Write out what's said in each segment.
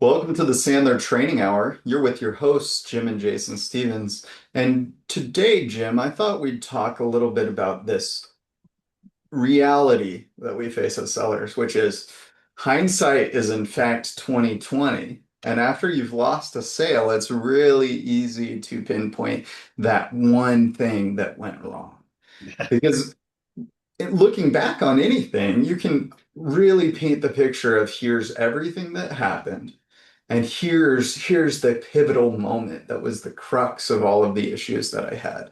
Welcome to the Sandler Training Hour. You're with your hosts, Jim and Jason Stevens. And today, Jim, I thought we'd talk a little bit about this reality that we face as sellers, which is hindsight is in fact 2020. And after you've lost a sale, it's really easy to pinpoint that one thing that went wrong. Because looking back on anything, you can really paint the picture of here's everything that happened. And here's the pivotal moment that was the crux of all of the issues that I had.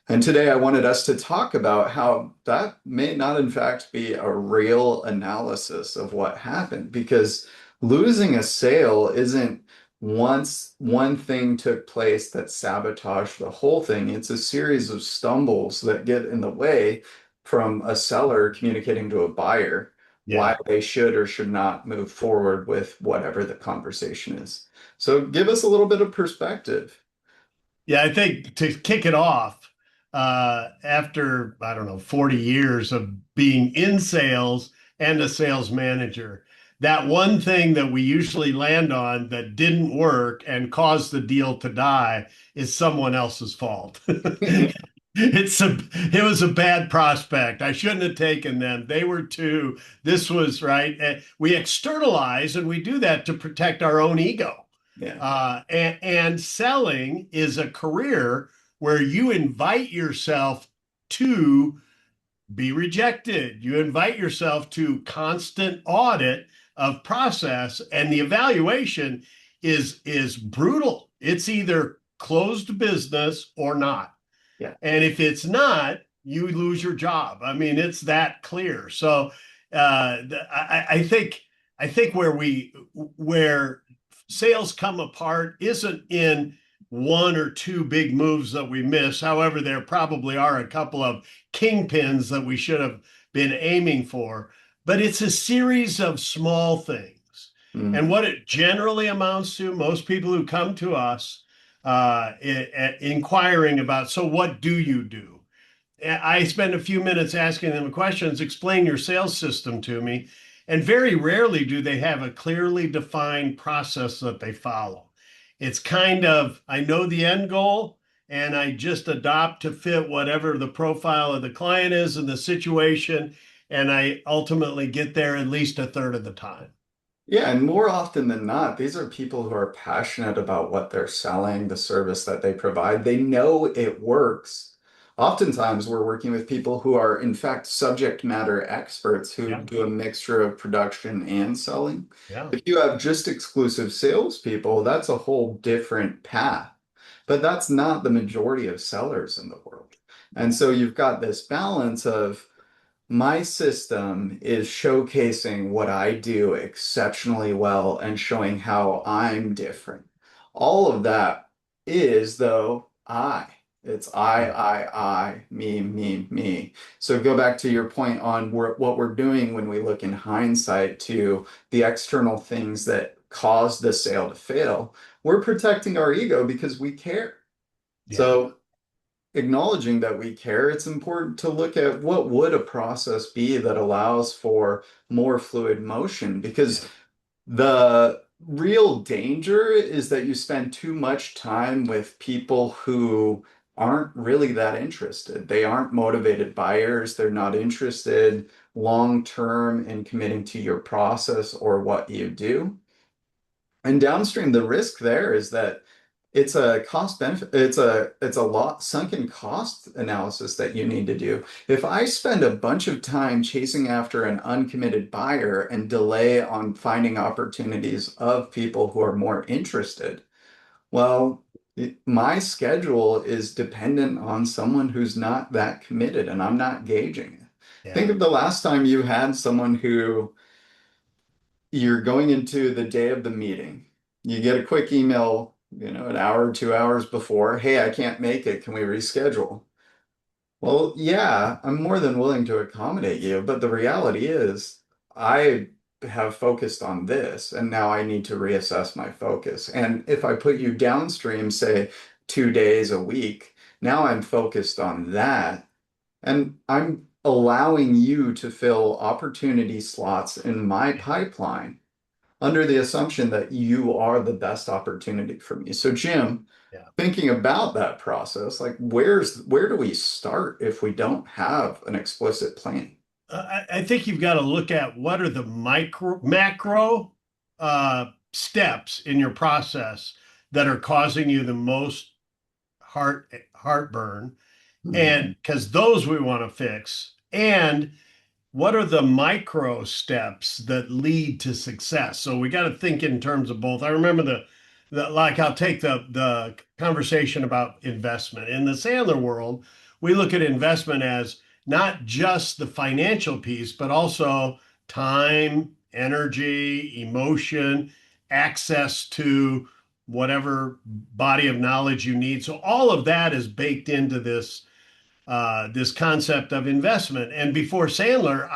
And today I wanted us to talk about how that may not, in fact, be a real analysis of what happened, because losing a sale isn't once one thing took place that sabotaged the whole thing. It's a series of stumbles that get in the way from a seller communicating to a buyer why Yeah. they should or should not move forward with whatever the conversation is. So give us a little bit of perspective. Yeah. I think to kick it off, after, I don't know, 40 years of being in sales and a sales manager, that one thing that we usually land on that didn't work and caused the deal to die is someone else's fault. It was a bad prospect. I shouldn't have taken them. They were too. This was right. We externalize, and we do that to protect our own ego. Yeah. And selling is a career where you invite yourself to be rejected. You invite yourself to constant audit of process, and the evaluation is brutal. It's either closed business or not. Yeah. And if it's not, you lose your job. I mean, it's that clear. So I think where sales come apart isn't in one or two big moves that we miss. However, there probably are a couple of kingpins that we should have been aiming for, but it's a series of small things. And Mm. what it generally amounts to, most people who come to us inquiring about, so what do you do? I spend a few minutes asking them questions, explain your sales system to me, and very rarely do they have a clearly defined process that they follow. It's kind of, I know the end goal, and I just adopt to fit whatever the profile of the client is and the situation, and I ultimately get there at least a third of the time. Yeah, and more often than not, these are people who are passionate about what they're selling, the service that they provide. They know it works. Oftentimes, we're working with people who are, in fact, subject matter experts who Yeah, do a mixture of production and selling. yeah, If you have just exclusive salespeople, that's a whole different path. But that's not the majority of sellers in the world. And so you've got this balance of my system is showcasing what I do exceptionally well and showing how I'm different. All of that is, though, I. It's yeah, me. So go back to your point on what we're doing when we look in hindsight to the external things that caused the sale to fail. We're protecting our ego because we care. yeah, So acknowledging that we care, it's important to look at what would a process be that allows for more fluid motion, yeah, because the real danger is that you spend too much time with people who aren't really that interested. They aren't motivated buyers. They're not interested long term in committing to your process or what you do. And downstream, the risk there is that it's a cost benefit, it's a lot sunken cost analysis that you need to do. If I spend a bunch of time chasing after an uncommitted buyer and delay on finding opportunities of people who are more interested, well, my schedule is dependent on someone who's not that committed and I'm not gauging it. Think yeah, of the last time you had someone who you're going into the day of the meeting. You get a quick email, an hour or 2 hours before, hey, I can't make it. Can we reschedule? Well, yeah, I'm more than willing to accommodate you, but the reality is I have focused on this and now I need to reassess my focus. And if I put you downstream, say 2 days a week, now I'm focused on that and I'm allowing you to fill opportunity slots in my pipeline under the assumption that you are the best opportunity for me. So, Jim, Yeah. thinking about that process, like where do we start if we don't have an explicit plan? I think you've got to look at what are the macro steps in your process that are causing you the most heartburn, Mhm. and because those we want to fix. And what are the micro steps that lead to success? So we got to think in terms of both. I remember the like I'll take the conversation about investment. In the Sandler world, we look at investment as not just the financial piece, but also time, energy, emotion, access to whatever body of knowledge you need. So all of that is baked into this concept of investment. And before Sandler,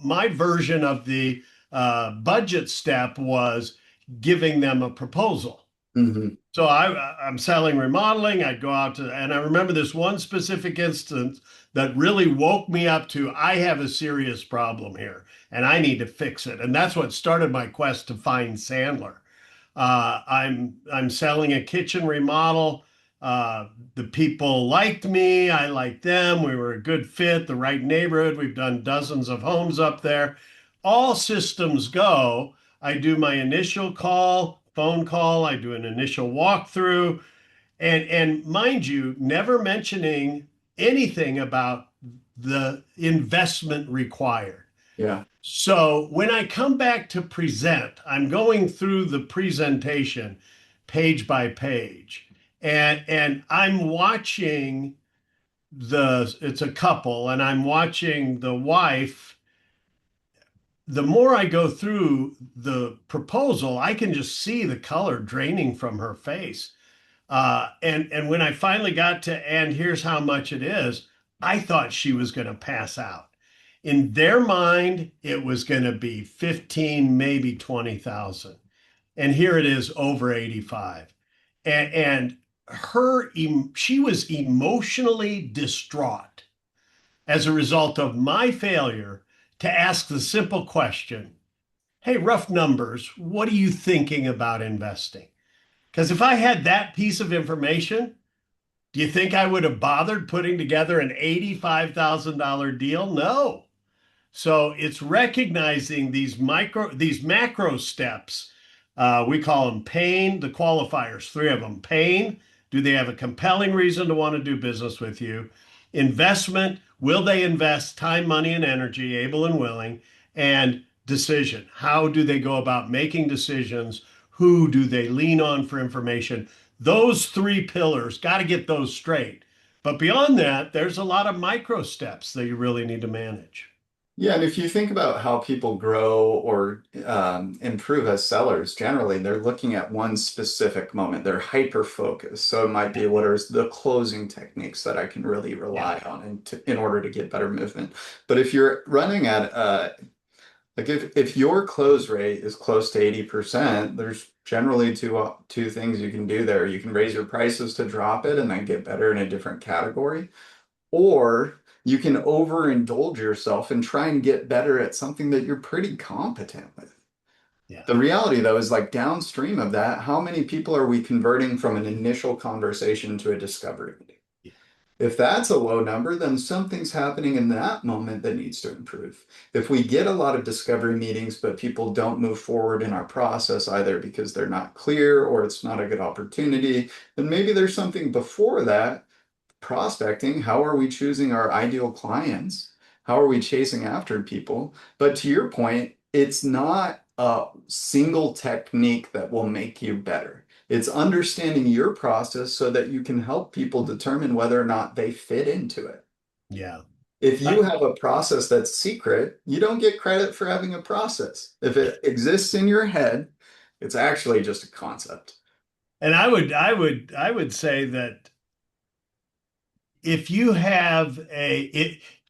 my version of the budget step was giving them a proposal. Mhm. So I'm selling remodeling. I'd go out to, and I remember this one specific instance that really woke me up to, I have a serious problem here and I need to fix it. And that's what started my quest to find Sandler. I'm selling a kitchen remodel. The people liked me. I liked them. We were a good fit, the right neighborhood. We've done dozens of homes up there. All systems go. I do my initial phone call. I do an initial walkthrough, and mind you, never mentioning anything about the investment required. Yeah. So when I come back to present, I'm going through the presentation page by page, and I'm watching it's a couple, and I'm watching the wife. The more I go through the proposal, I can just see the color draining from her face. And when I finally got to, and here's how much it is, I thought she was going to pass out. In their mind, it was going to be 15, maybe 20,000. And here it is over 85. And she was emotionally distraught as a result of my failure to ask the simple question, hey, rough numbers, what are you thinking about investing? Because if I had that piece of information, do you think I would have bothered putting together an $85,000 deal? No. So it's recognizing these macro steps. We call them pain, the qualifiers, three of them. Pain, do they have a compelling reason to want to do business with you? Investment, will they invest time, money, and energy, able and willing? And decision, how do they go about making decisions? Who do they lean on for information? Those three pillars, got to get those straight. But beyond that, there's a lot of micro steps that you really need to manage. Yeah, and if you think about how people grow or improve as sellers, generally they're looking at one specific moment. They're hyper focused. So it might be what are the closing techniques that I can really Yeah. rely on in order to get better movement. But if you're running at like if your close rate is close to 80%, there's generally two things you can do there. You can raise your prices to drop it and then get better in a different category, or you can overindulge yourself and try and get better at something that you're pretty competent with. Yeah. The reality, though, is like downstream of that, how many people are we converting from an initial conversation to a discovery meeting? Yeah. If that's a low number, then something's happening in that moment that needs to improve. If we get a lot of discovery meetings, but people don't move forward in our process either because they're not clear or it's not a good opportunity, then maybe there's something before that. Prospecting, how are we choosing our ideal clients? How are we chasing after people? But to your point, it's not a single technique that will make you better. It's understanding your process so that you can help people determine whether or not they fit into it. Yeah. If I, you have a process that's secret, you don't get credit for having a process. If it exists in your head, it's actually just a concept. and I would say that if you have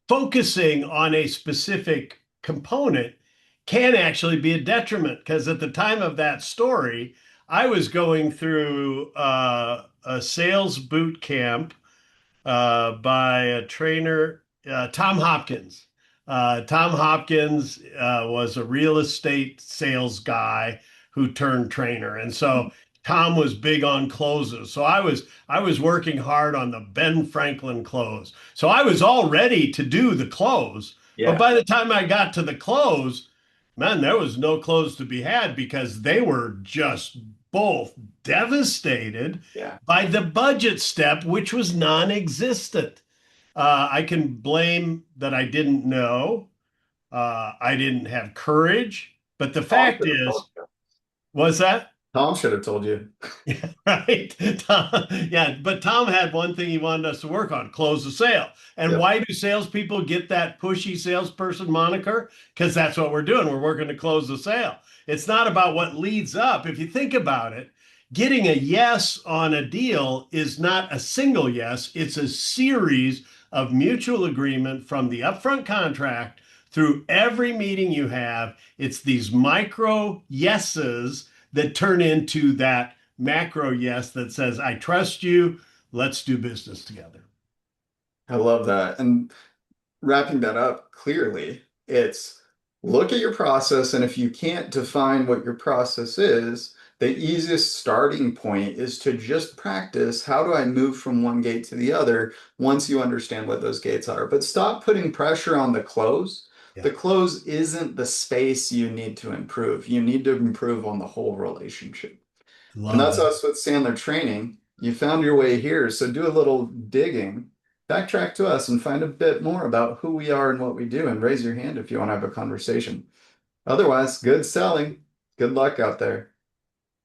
focusing on a specific component can actually be a detriment, because at the time of that story, I was going through a sales boot camp by a trainer, Tom Hopkins. Tom Hopkins was a real estate sales guy who turned trainer, and so Tom was big on closes. So I was working hard on the Ben Franklin close. So I was all ready to do the close, but Yeah. by the time I got to the close, man, there was no close to be had because they were just both devastated Yeah. by the budget step, which was non-existent. I can blame that I didn't know. I didn't have courage. But the Tom fact should have told is, you. was that Tom should have told you. right? Yeah, but Tom had one thing he wanted us to work on, close the sale. And Yep. why do salespeople get that pushy salesperson moniker? Because that's what we're doing. We're working to close the sale. It's not about what leads up. If you think about it, getting a yes on a deal is not a single yes, it's a series of mutual agreement from the upfront contract through every meeting you have. It's these micro yeses that turn into that macro yes that says, I trust you. Let's do business together. I love that. And wrapping that up clearly, it's look at your process, and if you can't define what your process is, the easiest starting point is to just practice how do I move from one gate to the other once you understand what those gates are. But stop putting pressure on the close. Yeah. The close isn't the space you need to improve. You need to improve on the whole relationship. And Love that's that. us with Sandler Training. You found your way here, so do a little digging. Backtrack to us and find a bit more about who we are and what we do, and raise your hand if you want to have a conversation. Otherwise, good selling. Good luck out there.